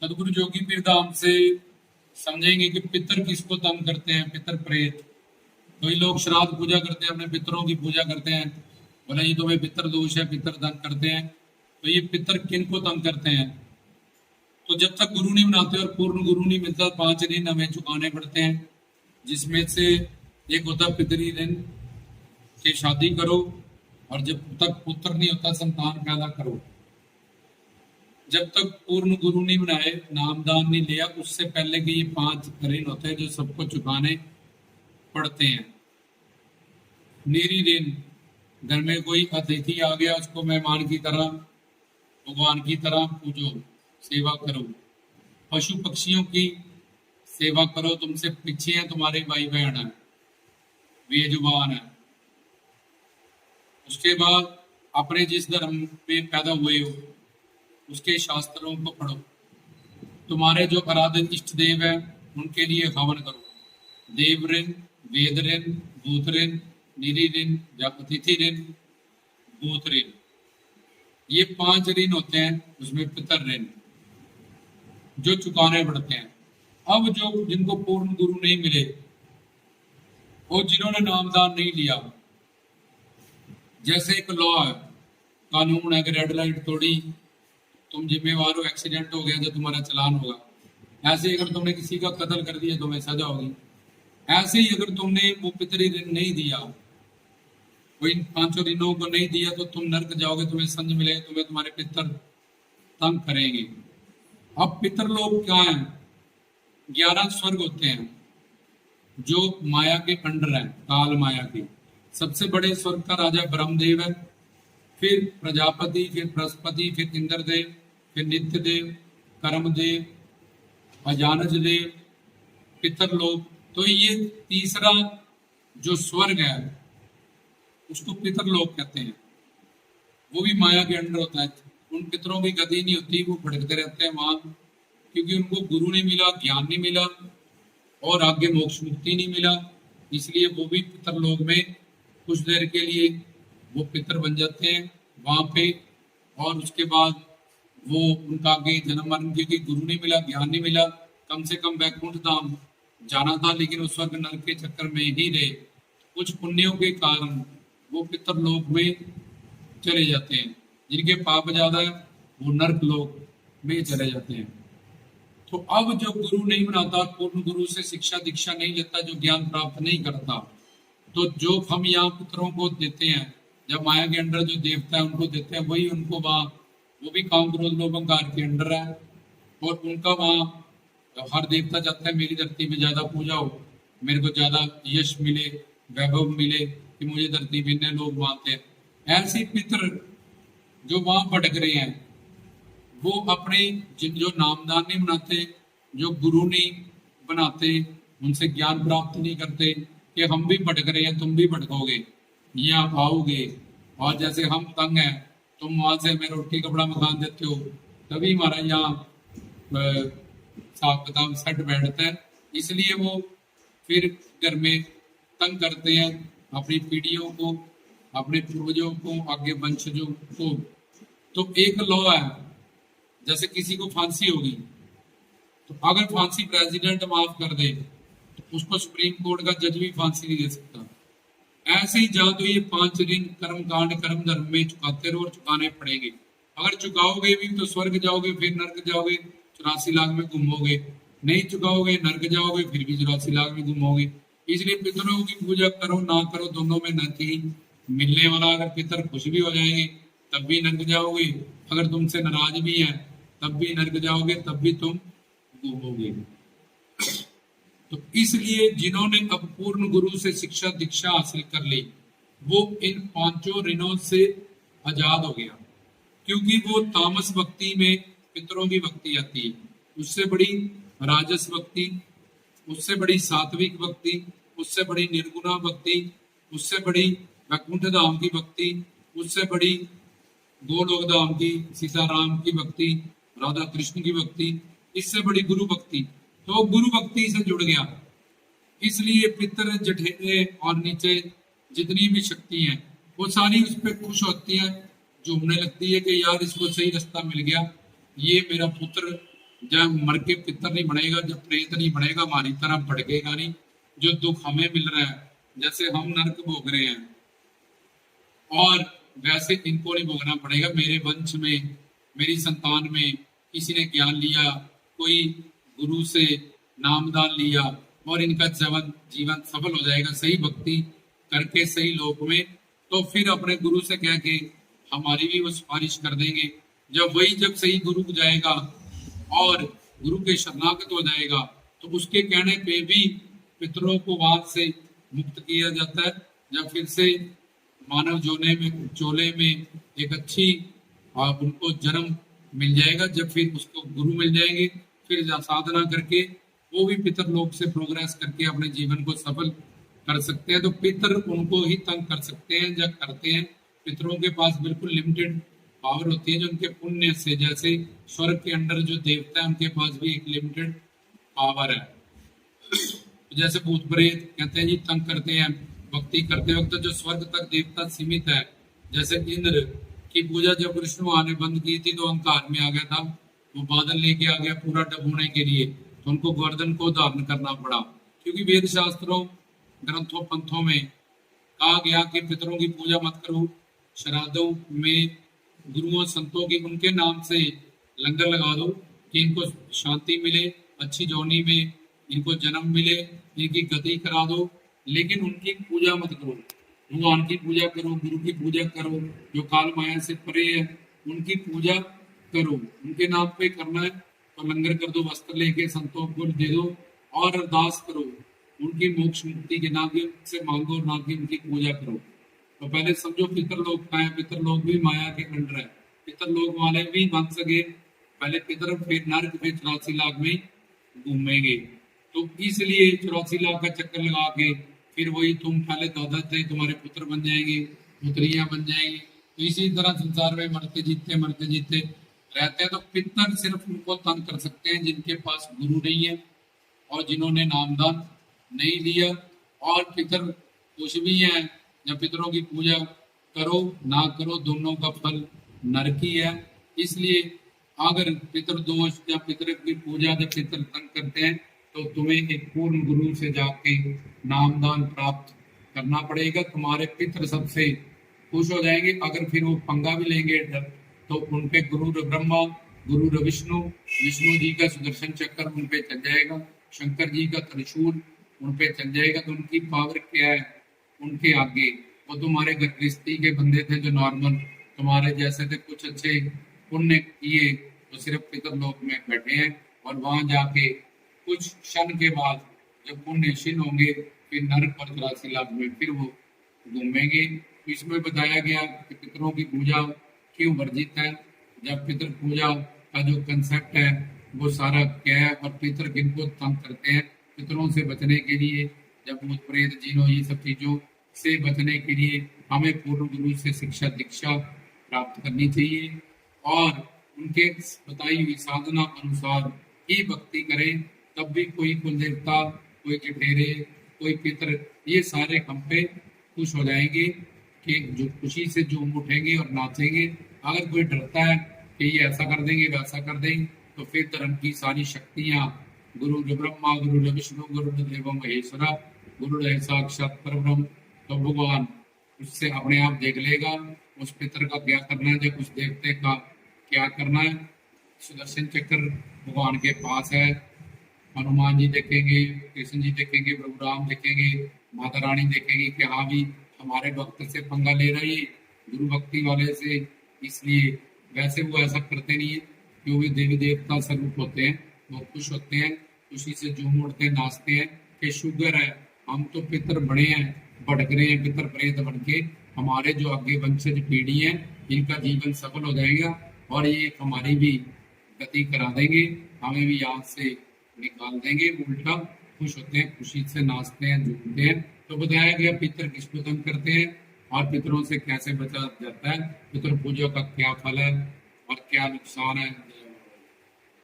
सदगुरु जोगी पीर धाम से समझेंगे कि पितर किसको तंग करते हैं। पितर प्रेत, कोई लोग श्राद्ध पूजा करते हैं, अपने पितरों की पूजा करते हैं, बोले ये तुम्हें पितर दोष है, पितर तंग करते हैं। तो ये पितर किन को तंग करते हैं? तो जब तक गुरु नहीं बनाते और पूर्ण गुरु नहीं मिलता 5 ऋण हमें चुकाने पड़ते हैं, जिसमें से एक होता पितरी ऋण कि शादी करो, और जब तक पुत्र नहीं होता संतान पैदा करो। जब तक पूर्ण गुरु नहीं बनाए, नामदान नहीं लिया, उससे पहले के ये 5 ऋण होते हैं जो सबको चुकाने पड़ते हैं। निरी ऋण, घर में कोई अतिथि आ गया, उसको मेहमान की तरह, भगवान की तरह पूजो, सेवा करो। पशु पक्षियों की सेवा करो, तुमसे पीछे हैं तुम्हारे भाई बहन है, बेजुबान है। उसके बाद अपने जिस धर्म में पैदा हुए हो उसके शास्त्रों को पढ़ो। तुम्हारे जो आराधित इष्ट देव है उनके लिए हवन करो। देव ऋण, वेद ऋण, भूत ऋण, निरी ऋण, अतिथि ऋण, भूत ऋण, ये 5 ऋण होते हैं। उसमें पितर ऋण जो चुकाने पड़ते हैं। अब जो जिनको पूर्ण गुरु नहीं मिले और जिन्होंने नामदान नहीं लिया, जैसे एक लॉ है, कानून है कि रेड लाइट तोड़ी तुम जिम्मेवार हो, एक्सीडेंट हो गया तो तुम्हारा चलान होगा। ऐसे ही अगर तुमने किसी का कत्ल कर दिया तुम्हें सजा होगी। ऐसे ही अगर तुमने वो पितरी ऋण नहीं दिया, वो इन 5 ऋणों को नहीं दिया, तो तुम नरक जाओगे, तुम्हें संज मिलेगा, तुम्हें तुम्हारे पितर तंग करेंगे। अब पितर लोग क्या हैं? 11 स्वर्ग होते हैं जो माया के अंडर है, काल माया के। सबसे बड़े स्वर्ग का राजा ब्रह्मदेव है, फिर प्रजापति, फिर बृहस्पति, फिर इंद्रदेव, फिर नित्य देव, कर्मदेव, अजानज देव, पितर लोग। तो ये तीसरा जो स्वर्ग है उसको पितर लोग कहते हैं। वो भी माया के अंडर होता है। उन पितरों की गति नहीं होती, वो भटकते रहते हैं वहां, क्योंकि उनको गुरु नहीं मिला, ज्ञान नहीं मिला और आगे मोक्ष मुक्ति नहीं मिला। इसलिए वो भी पितर लोग में कुछ देर के लिए वो पितर बन जाते हैं वहां पे, और उसके बाद वो उनका आगे जन्म मरण, क्योंकि गुरु नहीं मिला, ज्ञान नहीं मिला, कम से कम वैकुंठ धाम जाना था, लेकिन वो स्वर्ग नरक के चक्कर में ही रहे। कुछ पुण्यों के कारण वो पितर लोक में चले जाते हैं। जिनके पाप ज्यादा है वो नरक लोक में चले जाते हैं। तो अब जो गुरु नहीं बनाता, पूर्ण गुरु से शिक्षा दीक्षा नहीं लेता, जो ज्ञान प्राप्त नहीं करता, तो जो हम यहाँ पितरों को देते हैं, जब माया के अंडर जो देवता है उनको देते हैं, वही उनको वहाँ, वो भी काम क्रोध लोभ अहंकार के अंडर है, और उनका वहाँ हर देवता चाहता है मेरी धरती में ज्यादा पूजा हो, मेरे को ज्यादा यश मिले, वैभव मिले, कि मुझे धरती में इतने लोग मानते हैं। ऐसे पितर जो वहां भटक रहे हैं, वो अपने जो नामदान नहीं बनाते, जो गुरु नहीं बनाते, उनसे ज्ञान प्राप्त नहीं करते, कि हम भी भटक रहे हैं, तुम भी भटकोगे, यहाँ आओगे, और जैसे हम तंग हैं, तुम वहां से हमें रोटी कपड़ा मकान देते हो, तभी हमारा यहाँ हिसाब किताब सेट बैठता है। इसलिए वो फिर घर में तंग करते हैं अपनी पीढ़ियों को, अपने पूर्वजों को, आगे वंशजों को। तो एक लॉ है, जैसे किसी को फांसी होगी, तो अगर फांसी प्रेसिडेंट माफ कर दे तो उसको सुप्रीम कोर्ट का जज भी फांसी नहीं दे सकता। ऐसे ही जहां तो ये 5 ऋण कर्म कांड कर्म धर्म में चुकाते रहो और चुकाने पड़ेंगे। अगर चुकाओगे भी तो स्वर्ग जाओगे, फिर नरक जाओगे, 84 लाख में घूमोगे, नहीं चुकाओगे नरक जाओगे, फिर भी 84 लाख में घूमोगे। इसलिए पितरों की पूजा करो ना करो, दोनों में नरक ही मिलने वाला। अगर पितर खुश भी हो जाएंगे तब भी नरक जाओगे, अगर तुमसे नाराज भी है तब भी नरक जाओगे, तब भी तुम घूमोगे। तो इसलिए जिन्होंने अब पूर्ण गुरु से शिक्षा दीक्षा हासिल कर ली, वो इन 5 ऋणों से आजाद हो गया, क्योंकि वो तामस भक्ति में पितरों की भक्ति आती है। उससे बड़ी राजस भक्ति, उससे बड़ी सात्विक भक्ति, उससे बड़ी निर्गुणा भक्ति, उससे बड़ी वैकुंठ धाम की भक्ति, उससे बड़ी गोलोक धाम की, सीताराम की भक्ति, राधा कृष्ण की भक्ति, इससे बड़ी गुरु भक्ति। तो गुरु भक्ति से जुड़ गया। इसलिए पितर जठेरे और नीचे जितनी भी शक्ति है वो सारी उस पर खुश होती है, झूमने लगती है कि यार इसको सही रास्ता मिल गया, ये मेरा पुत्र जब मर के पितर नहीं बनेगा, जब प्रेत नहीं बनेगा, हमारी तरह भड़केगा नहीं। जो दुख हमें मिल रहा है, जैसे हम नरक भोग रहे हैं, और वैसे इनको नहीं भोगना पड़ेगा। मेरे वंश में, मेरी संतान में किसी ने ज्ञान लिया, कोई गुरु से नामदान लिया, और इनका जीवन सफल हो जाएगा सही भक्ति करके सही लोक में, तो फिर अपने गुरु से कह के हमारी भी वो सिफारिश कर देंगे। जब सही गुरु को जाएगा और गुरु के शरणागत हो जाएगा, तो उसके कहने पे भी पितरों को वाद से मुक्त किया जाता है। जब फिर से मानव चोले में एक अच्छी उनको जन्म मिल जाएगा, जब फिर उसको गुरु मिल जाएंगे, फिर साधना करके वो भी पितर लोक से प्रोग्रेस करके अपने जीवन को सफल कर सकते हैं। तो पितर उनको ही तंग कर सकते हैं जब करते हैं। पितरों के पास बिल्कुल लिमिटेड पावर होती है, जो उनके पुण्य से, जैसे स्वर्ग के अंदर जो देवता है उनके पास भी एक लिमिटेड पावर है। जैसे भूत प्रेत कहते हैं जी तंग करते हैं भक्ति करते वक्त, जो स्वर्ग तक देवता सीमित है। जैसे इंद्र की पूजा जब विष्णु भगवान ने बंद की थी तो अहंकार में आ गया था, वो बादल लेके आ गया पूरा डबोने के लिए, तो उनको गर्दन को धारण करना पड़ा। क्योंकि वेद शास्त्रों, ग्रंथों, पंथों में कहा गया कि पितरों की पूजा मत करो, श्राद्धों में गुरुओं संतों की उनके नाम से लंगर लगा दो कि इनको शांति मिले, अच्छी जोनी में इनको जन्म मिले, इनकी गति करा दो, लेकिन उनकी पूजा मत करो। भगवान की पूजा करो, गुरु की पूजा करो, जो काल माया से परे है उनकी पूजा करो। उनके नाम पे करना है तो लंगर कर दो, वस्त्र लेके संतों को दे दो और अरदास करो, उनकी मोक्ष मुक्ति के नाम से मांगो, ना कि उनकी पूजा करो। तो पहले समझो पितर लोग का है, पितर लोग भी माया के अंडर है, पितर लोग वाले भी बन सके। पहले पितर, फिर नर्क, फिर 84 लाख में घूमेंगे। तो इसलिए 84 लाख का चक्कर लगा के फिर वही तुम पहले दादा थे, तुम्हारे पुत्र बन जाएंगे, पुत्रियां बन जाएंगी। तो इसी तरह संसार में मरते जीते रहते हैं। तो पितर सिर्फ उनको तंग कर सकते हैं जिनके पास गुरु नहीं है और जिन्होंने नामदान नहीं लिया। और पितर कुछ भी है, जब पितरों की पूजा करो ना करो दोनों का फल नरक ही है। इसलिए अगर पितर दोष या पितर की पूजा जब पितर तंग करते हैं तो तुम्हें एक पूर्ण गुरु से जाके नामदान प्राप्त करना पड़ेगा। तुम्हारे पितर सबसे खुश हो जाएंगे। अगर फिर वो पंगा भी लेंगे तो उनपे गुरु ब्रह्मा, गुरु विष्णु, विष्णु जी का सुदर्शन चक्र उन पे चल जाएगा, शंकर जी का त्रिशूल उन पे चल जाएगा। तो उनकी पावर क्या है उनके आगे? वो तुम्हारे घर गृहस्थी के बंदे थे जो नॉर्मल तुम्हारे जैसे थे, कुछ अच्छे पुण्य किए तो सिर्फ पितर लोक में बैठे हैं, और वहां जाके कुछ क्षण के बाद जब पुण्य क्षीण होंगे फिर नरक और 84 लाख में फिर वो घूमेंगे। तो इसमें बताया गया कि पितरों की पूजा क्यों वर्जित है। जब पितर पूजा का जो कंसेप्ट है वो सारा क्या है, और पितर किनको तंग करते हैं। पितरों से बचने के लिए, जब भूत प्रेत जिनों ये सब चीजों से बचने के लिए हमें पूर्ण गुरु से शिक्षा दीक्षा प्राप्त करनी चाहिए, और उनके बताई हुई साधना अनुसार ही भक्ति करें। तब भी कोई कुल देवता, कोई जठेरे, कोई पितर, ये सारे हम पे खुश हो जाएंगे कि जो खुशी से झूम उठेंगे और नाचेंगे। अगर कोई डरता है कि ये ऐसा कर देंगे वैसा कर देंगे, तो फिर धर्म की सारी शक्तियां गुरु ब्रह्मा, गुरु विष्णु, गुरु देव महेश्वरा, गुरु साक्षात परब्रह्म, तो भगवान उससे अपने आप देख लेगा उस पितर का क्या करना है, जब उस देवते का क्या करना है। सुदर्शन चक्र भगवान के पास है, हनुमान जी देखेंगे, कृष्ण जी देखेंगे, प्रभु राम देखेंगे, माता रानी देखेंगे कि हाँ भी हमारे भक्त से पंगा ले रही है, गुरु भक्ति वाले से। इसलिए वैसे वो ऐसा करते नहीं है, क्योंकि देवी देवता स्वरूप होते हैं, वो खुश होते हैं, खुशी से झूम उठते हैं, नाचते हैं कि शुगर है हम तो पितर बने हैं, भटक रहे हैं पितर प्रेत बन के, हमारे जो आगे वंशज पीढ़ी है इनका जीवन सफल हो जाएगा और ये हमारी भी गति करा देंगे, हमें भी यहाँ से निकाल देंगे। उल्टा खुश होते हैं, खुशी से नाचते हैं, झूमते हैं। तो बताया गया पितर किसको तंग करते हैं और पितरों से कैसे बचा जाता है, पितर पूजा का क्या फल है और क्या नुकसान है।